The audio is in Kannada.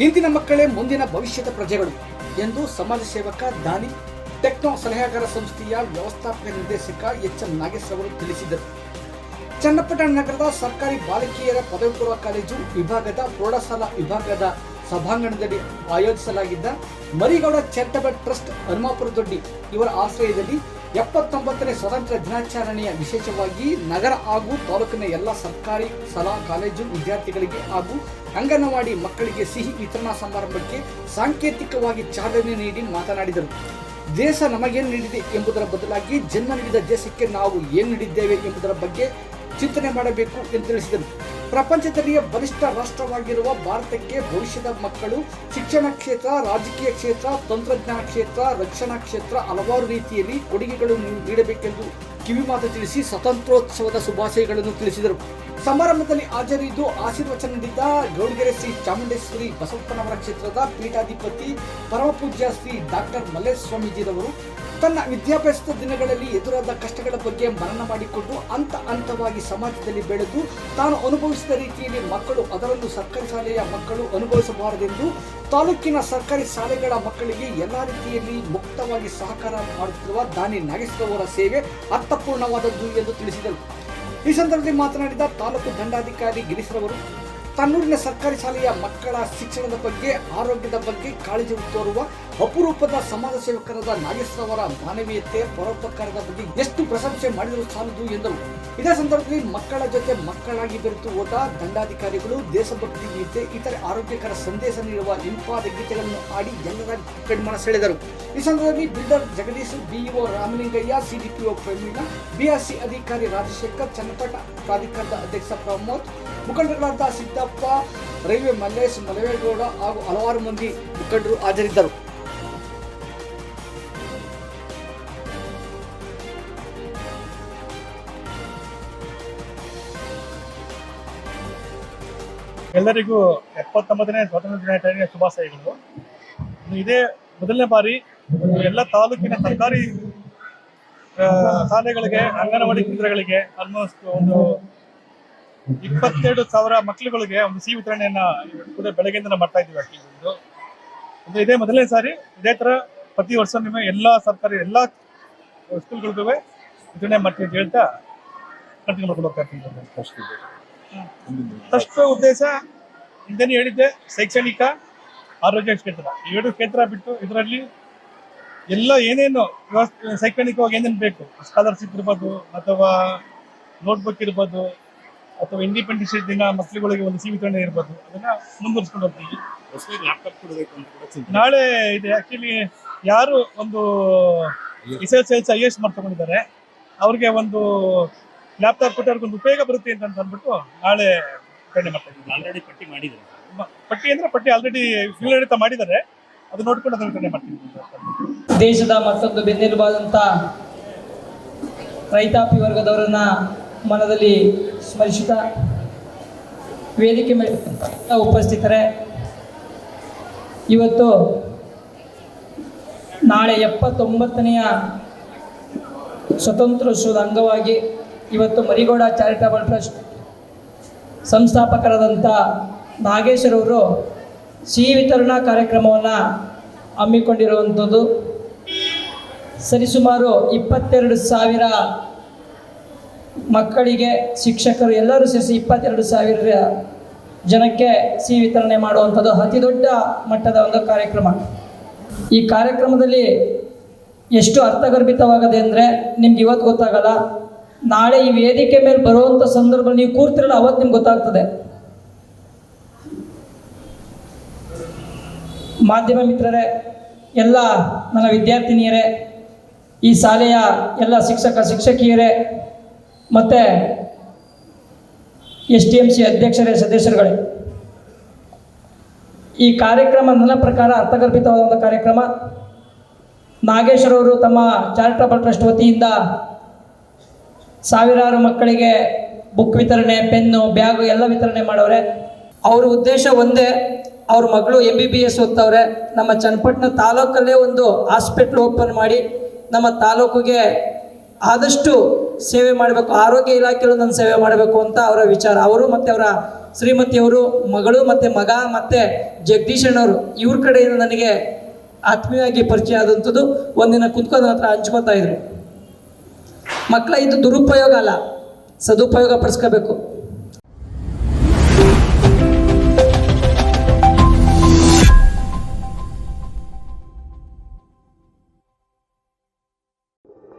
ಇಂದಿನ ಮಕ್ಕಳೇ ಮುಂದಿನ ಭವಿಷ್ಯದ ಪ್ರಜೆಗಳು ಎಂದು ಸಮಾಜ ಸೇವಕ ದಾನಿ ಟೆಕ್ನೋ ಸಲಹೆಗಾರ ಸಂಸ್ಥೆಯ ವ್ಯವಸ್ಥಾಪಕ ನಿರ್ದೇಶಕ ಎಚ್ ಎಂ ನಾಗೇಶ್ ಅವರು ತಿಳಿಸಿದರು. ಚನ್ನಪಟ್ಟಣ ನಗರದ ಸರ್ಕಾರಿ ಬಾಲಕಿಯರ ಪದವಿ ಪೂರ್ವ ಕಾಲೇಜು ವಿಭಾಗದ ಪ್ರೌಢಶಾಲಾ ವಿಭಾಗದ ಸಭಾಂಗಣದಲ್ಲಿ ಆಯೋಜಿಸಲಾಗಿದ್ದ ಮರಿಗೌಡ ಚಾರಿಟಬಲ್ ಟ್ರಸ್ಟ್ ಹನುಮಾಪುರ ದೊಡ್ಡಿ ಇವರ ಆಶ್ರಯದಲ್ಲಿ 79ನೇ ಸ್ವಾತಂತ್ರ್ಯ ದಿನಾಚರಣೆಯ ವಿಶೇಷವಾಗಿ ನಗರ ಹಾಗೂ ತಾಲೂಕಿನ ಎಲ್ಲ ಸರ್ಕಾರಿ ಶಾಲಾ ಕಾಲೇಜು ವಿದ್ಯಾರ್ಥಿಗಳಿಗೆ ಹಾಗೂ ಅಂಗನವಾಡಿ ಮಕ್ಕಳಿಗೆ ಸಿಹಿ ವಿತರಣಾ ಸಮಾರಂಭಕ್ಕೆ ಸಾಂಕೇತಿಕವಾಗಿ ಚಾಲನೆ ನೀಡಿ ಮಾತನಾಡಿದರು. ದೇಶ ನಮಗೇನು ನೀಡಿದೆ ಎಂಬುದರ ಬದಲಾಗಿ ಜನ್ಮ ನೀಡಿದ ದೇಶಕ್ಕೆ ನಾವು ಏನು ನೀಡಿದ್ದೇವೆ ಎಂಬುದರ ಬಗ್ಗೆ ಚಿಂತನೆ ಮಾಡಬೇಕು ಎಂದು ತಿಳಿಸಿದರು. ಪ್ರಪಂಚದಲ್ಲಿಯೇ ಬಲಿಷ್ಠ ರಾಷ್ಟ್ರವಾಗಿರುವ ಭಾರತಕ್ಕೆ ಭವಿಷ್ಯದ ಮಕ್ಕಳು ಶಿಕ್ಷಣ ಕ್ಷೇತ್ರ, ರಾಜಕೀಯ ಕ್ಷೇತ್ರ, ತಂತ್ರಜ್ಞಾನ ಕ್ಷೇತ್ರ, ರಕ್ಷಣಾ ಕ್ಷೇತ್ರ ಹಲವಾರು ರೀತಿಯಲ್ಲಿ ಕೊಡುಗೆಗಳನ್ನು ನೀಡಬೇಕೆಂದು ಕಿವಿಮಾತು ತಿಳಿಸಿ ಸ್ವಾತಂತ್ರ್ಯೋತ್ಸವದ ಶುಭಾಶಯಗಳನ್ನು ತಿಳಿಸಿದರು. ಸಮಾರಂಭದಲ್ಲಿ ಹಾಜರಿದ್ದು ಆಶೀರ್ವಚನ ನೀಡಿದ ಗೌಡಗೆರೆ ಶ್ರೀ ಚಾಮುಂಡೇಶ್ವರಿ ಬಸವಪ್ಪನವರ ಕ್ಷೇತ್ರದ ಪೀಠಾಧಿಪತಿ ಪರಮಪೂಜ್ಯ ಶ್ರೀ ಡಾಕ್ಟರ್ ಮಲ್ಲೇಶ ಸ್ವಾಮೀಜಿರವರು ತನ್ನ ವಿದ್ಯಾಭ್ಯಾಸದ ದಿನಗಳಲ್ಲಿ ಎದುರಾದ ಕಷ್ಟಗಳ ಬಗ್ಗೆ ಮನನ ಮಾಡಿಕೊಂಡು ಹಂತವಾಗಿ ಸಮಾಜದಲ್ಲಿ ಬೆಳೆದು ತಾನು ಅನುಭವಿಸಿದ ರೀತಿಯಲ್ಲಿ ಮಕ್ಕಳು ಅದರಲ್ಲೂ ಸರ್ಕಾರಿ ಶಾಲೆಯ ಮಕ್ಕಳು ಅನುಭವಿಸಬಾರದೆಂದು ತಾಲೂಕಿನ ಸರ್ಕಾರಿ ಶಾಲೆಗಳ ಮಕ್ಕಳಿಗೆ ಎಲ್ಲ ರೀತಿಯಲ್ಲಿ ಮುಕ್ತವಾಗಿ ಸಹಕಾರ ಮಾಡುತ್ತಿರುವ ದಾನಿ ನಾಗೇಶ್ವರ ಸೇವೆ ಅರ್ಥಪೂರ್ಣವಾದದ್ದು ಎಂದು ತಿಳಿಸಿದರು. ಈ ಸಂದರ್ಭದಲ್ಲಿ ಮಾತನಾಡಿದ ತಾಲೂಕು ದಂಡಾಧಿಕಾರಿ ಗಿರೀಶ್ರವರು ತನ್ನೂರಿನ ಸರ್ಕಾರಿ ಶಾಲೆಯ ಮಕ್ಕಳ ಶಿಕ್ಷಣದ ಬಗ್ಗೆ, ಆರೋಗ್ಯದ ಬಗ್ಗೆ ಕಾಳಜಿ ತೋರುವ ಅಪರೂಪದ ಸಮಾಜ ಸೇವಕರಾದ ನಾಗೇಶ್ವರ ಮಾನವೀಯತೆ, ಪರೋಪಕಾರದ ಬಗ್ಗೆ ಎಷ್ಟು ಪ್ರಶಂಸೆ ಮಾಡಿದರೂ ಸಾಲದು ಎಂದರು. ಇದೇ ಸಂದರ್ಭದಲ್ಲಿ ಮಕ್ಕಳ ಜೊತೆ ಮಕ್ಕಳಾಗಿ ಬೆರೆತು ಹೋದ ದಂಡಾಧಿಕಾರಿಗಳು ದೇಶಭಕ್ತಿ ಗೀತೆ, ಇತರೆ ಆರೋಗ್ಯಕರ ಸಂದೇಶ ನೀಡುವ ಇಂಪಾದ ಗೀತೆಗಳನ್ನು ಹಾಡಿ ಎಲ್ಲರ ಕಣ್ಮನ ಸೆಳೆದರು. ಈ ಸಂದರ್ಭದಲ್ಲಿ builder Jagadish, BEO Ramalingaiah, CDPO Praveena, BRC ಅಧಿಕಾರಿ ರಾಜಶೇಖರ್, ಚನ್ನಪಟ್ಟಣ ಪ್ರಾಧಿಕಾರದ ಅಧ್ಯಕ್ಷ ಪ್ರಮೋದ್, ಮುಖಂಡರಾದ ಸಿದ್ದಪ್ಪ, ರೈಲ್ವೆ ಮಲ್ಲೇಶ್, ಮಲವೇಗೌಡ ಹಾಗೂ ಹಲವಾರು ಮಂದಿ ಮುಖಂಡರು ಹಾಜರಿದ್ದರು. ಎಲ್ಲರಿಗೂ 79ನೇ ಸ್ವಾತಂತ್ರ್ಯ ದಿನಾಚರಣೆಯ ಶುಭಾಶಯಗಳು. ಇದೇ ಮೊದಲನೇ ಬಾರಿ ಎಲ್ಲ ತಾಲೂಕಿನ ಸರ್ಕಾರಿ ಶಾಲೆಗಳಿಗೆ, ಅಂಗನವಾಡಿ ಕೇಂದ್ರಗಳಿಗೆ ಆಲ್ಮೋಸ್ಟ್ ಒಂದು 22,000 ಮಕ್ಕಳುಗಳಿಗೆ ಒಂದು ಸಿಹಿ ವಿತರಣೆಯನ್ನ ಬೆಳಗ್ಗೆಯಿಂದ ಮಾಡ್ತಾ ಇದ್ದೀವಿ. ಇದೇ ಮೊದಲನೇ ಸಾರಿ. ಇದೇ ತರ ಪ್ರತಿ ವರ್ಷ ನಿಮ್ಮ ಎಲ್ಲಾ ಸರ್ಕಾರಿ ಎಲ್ಲಾ ಸ್ಕೂಲ್ಗಳಿಗೂ ವಿತರಣೆ ಮಾಡ್ತೀವಿ ಅಂತ ಹೇಳ್ತಾ ಕಂಟಿನ್ಯೂ ಮಾಡ್ಕೊಂಡು ಹೋಗ್ತಾ ಇರ್ತೀವಿ. ಟ್ರಸ್ಟ್ ಉದ್ದೇಶ ಹಿಂದೆನೇ ಹೇಳಿದ್ದೆ, ಶೈಕ್ಷಣಿಕ, ಆರೋಗ್ಯ ಕ್ಷೇತ್ರ, ಈ 2 ಕ್ಷೇತ್ರ ಬಿಟ್ಟು ಇದರಲ್ಲಿ ಎಲ್ಲ ಏನೇನು ಶೈಕ್ಷಣಿಕವಾಗಿ ಏನೇನು ಬೇಕು, ಸ್ಕಾಲರ್ಶಿಪ್ ಇರ್ಬೋದು, ಅಥವಾ ನೋಟ್ಬುಕ್ ಇರ್ಬೋದು, ಅಥವಾ ಇಂಡಿಪೆಂಡೆನ್ಸ್ ದಿನ ಮಕ್ಕಳುಗಳಿಗೆ ಒಂದು ಸಿಹಿ ವಿತರಣೆ ಇರ್ಬೋದು, ಅದನ್ನ ಮುಂದುವರಿಸ್ಕೊಂಡು ಹೋಗ್ತೀವಿ. ನಾಳೆ ಇದೆ ಆಕ್ಚುಲಿ ಯಾರು ಒಂದು SSLC IAS ಮಾಡ್ಕೊಂಡಿದ್ದಾರೆ ಅವ್ರಿಗೆ ಒಂದು ಲ್ಯಾಪ್ಟಾಪ್ ಕೊಟ್ಟು ಅವ್ರಿಗೆ ಒಂದು ಉಪಯೋಗ ಬರುತ್ತೆ ಅಂತ ಅಂದ್ಬಿಟ್ಟು ನಾಳೆ ವಿತರಣೆ ಮಾಡ್ತಾ ಇದ್ದೀವಿ. ಆಲ್ರೆಡಿ ಪಟ್ಟಿ ಮಾಡಿದ್ದಾರೆ. ಪಟ್ಟಿ ಆಲ್ರೆಡಿ ವಿತರಣೆ ಮಾಡಿದ್ದಾರೆ, ಅದು ನೋಡ್ಕೊಂಡು ಅದನ್ನು ವಿತರಣೆ ಮಾಡ್ತೀವಿ. ದೇಶದ ಮತ್ತೊಂದು ಬೆನ್ನೆಲುಬಾದಂಥ ರೈತಾಪಿ ವರ್ಗದವರನ್ನ ಮನದಲ್ಲಿ ಸ್ಮರಿಸುತ್ತಾ ವೇದಿಕೆ ಮೇಲೆ ಉಪಸ್ಥಿತರೆ, ಇವತ್ತು ನಾಳೆ 79ನೇ ಸ್ವಾತಂತ್ರ್ಯೋತ್ಸವದ ಅಂಗವಾಗಿ ಇವತ್ತು ಮರಿಗೌಡ ಚಾರಿಟಬಲ್ ಟ್ರಸ್ಟ್ ಸಂಸ್ಥಾಪಕರಾದಂಥ ನಾಗೇಶ್ವರವರು ಸಿಹಿ ವಿತರಣಾ ಕಾರ್ಯಕ್ರಮವನ್ನು ಹಮ್ಮಿಕೊಂಡಿರುವಂಥದ್ದು. ಸರಿಸುಮಾರು 22,000 ಮಕ್ಕಳಿಗೆ, ಶಿಕ್ಷಕರು ಎಲ್ಲರೂ ಸೇರಿಸಿ 22,000 ಜನಕ್ಕೆ ಸಿಹಿ ವಿತರಣೆ ಮಾಡುವಂಥದ್ದು ಅತಿ ದೊಡ್ಡ ಮಟ್ಟದ ಒಂದು ಕಾರ್ಯಕ್ರಮ. ಈ ಕಾರ್ಯಕ್ರಮದಲ್ಲಿ ಎಷ್ಟು ಅರ್ಥಗರ್ಭಿತವಾಗದೆ ಅಂದರೆ ನಿಮ್ಗೆ ಇವತ್ತು ಗೊತ್ತಾಗಲ್ಲ, ನಾಳೆ ಈ ವೇದಿಕೆ ಮೇಲೆ ಬರುವಂಥ ಸಂದರ್ಭದಲ್ಲಿ ನೀವು ಕೂರ್ತಿರಲ್ಲ, ಅವತ್ತು ನಿಮ್ಗೆ ಗೊತ್ತಾಗ್ತದೆ. ಮಾಧ್ಯಮ ಮಿತ್ರರೇ, ಎಲ್ಲ ನನ್ನ ವಿದ್ಯಾರ್ಥಿನಿಯರೇ, ಈ ಶಾಲೆಯ ಎಲ್ಲ ಶಿಕ್ಷಕಿಯರೇ ಮತ್ತು STMC ಅಧ್ಯಕ್ಷರೇ, ಸದಸ್ಯರುಗಳೇ, ಈ ಕಾರ್ಯಕ್ರಮ ನನ್ನ ಪ್ರಕಾರ ಅರ್ಥಗರ್ಭಿತವಾದ ಕಾರ್ಯಕ್ರಮ. ನಾಗೇಶ್ವರವರು ತಮ್ಮ ಚಾರಿಟಬಲ್ ಟ್ರಸ್ಟ್ ವತಿಯಿಂದ ಸಾವಿರಾರು ಮಕ್ಕಳಿಗೆ ಬುಕ್ ವಿತರಣೆ, ಪೆನ್ನು, ಬ್ಯಾಗು ಎಲ್ಲ ವಿತರಣೆ ಮಾಡವ್ರೆ. ಅವ್ರ ಉದ್ದೇಶ ಒಂದೇ, ಅವ್ರ ಮಗಳು MBBS ಓದ್ತವ್ರೆ. ನಮ್ಮ ಚನ್ನಪಟ್ಟಣ ತಾಲೂಕಲ್ಲೇ ಒಂದು ಹಾಸ್ಪಿಟ್ಲ್ ಓಪನ್ ಮಾಡಿ ನಮ್ಮ ತಾಲೂಕಿಗೆ ಆದಷ್ಟು ಸೇವೆ ಮಾಡಬೇಕು, ಆರೋಗ್ಯ ಇಲಾಖೆಯಲ್ಲೂ ನಾನು ಸೇವೆ ಮಾಡಬೇಕು ಅಂತ ಅವರ ವಿಚಾರ. ಅವರು ಮತ್ತು ಅವರ ಶ್ರೀಮತಿಯವರು, ಮಗಳು ಮತ್ತು ಮಗ ಮತ್ತು ಜಗದೀಶ್ ಅಣ್ಣವರು ಇವ್ರ ಕಡೆಯಿಂದ ನನಗೆ ಆತ್ಮೀಯವಾಗಿ ಪರಿಚಯ ಆದಂಥದ್ದು. ಒಂದಿನ ಕುತ್ಕೊಂಡು ಹತ್ರ ಹಂಚ್ಕೊತಾ ಇದ್ರು. ಮಕ್ಕಳ ಇದು ದುರುಪಯೋಗ ಅಲ್ಲ, ಸದುಪಯೋಗ ಪಡಿಸ್ಕೋಬೇಕು.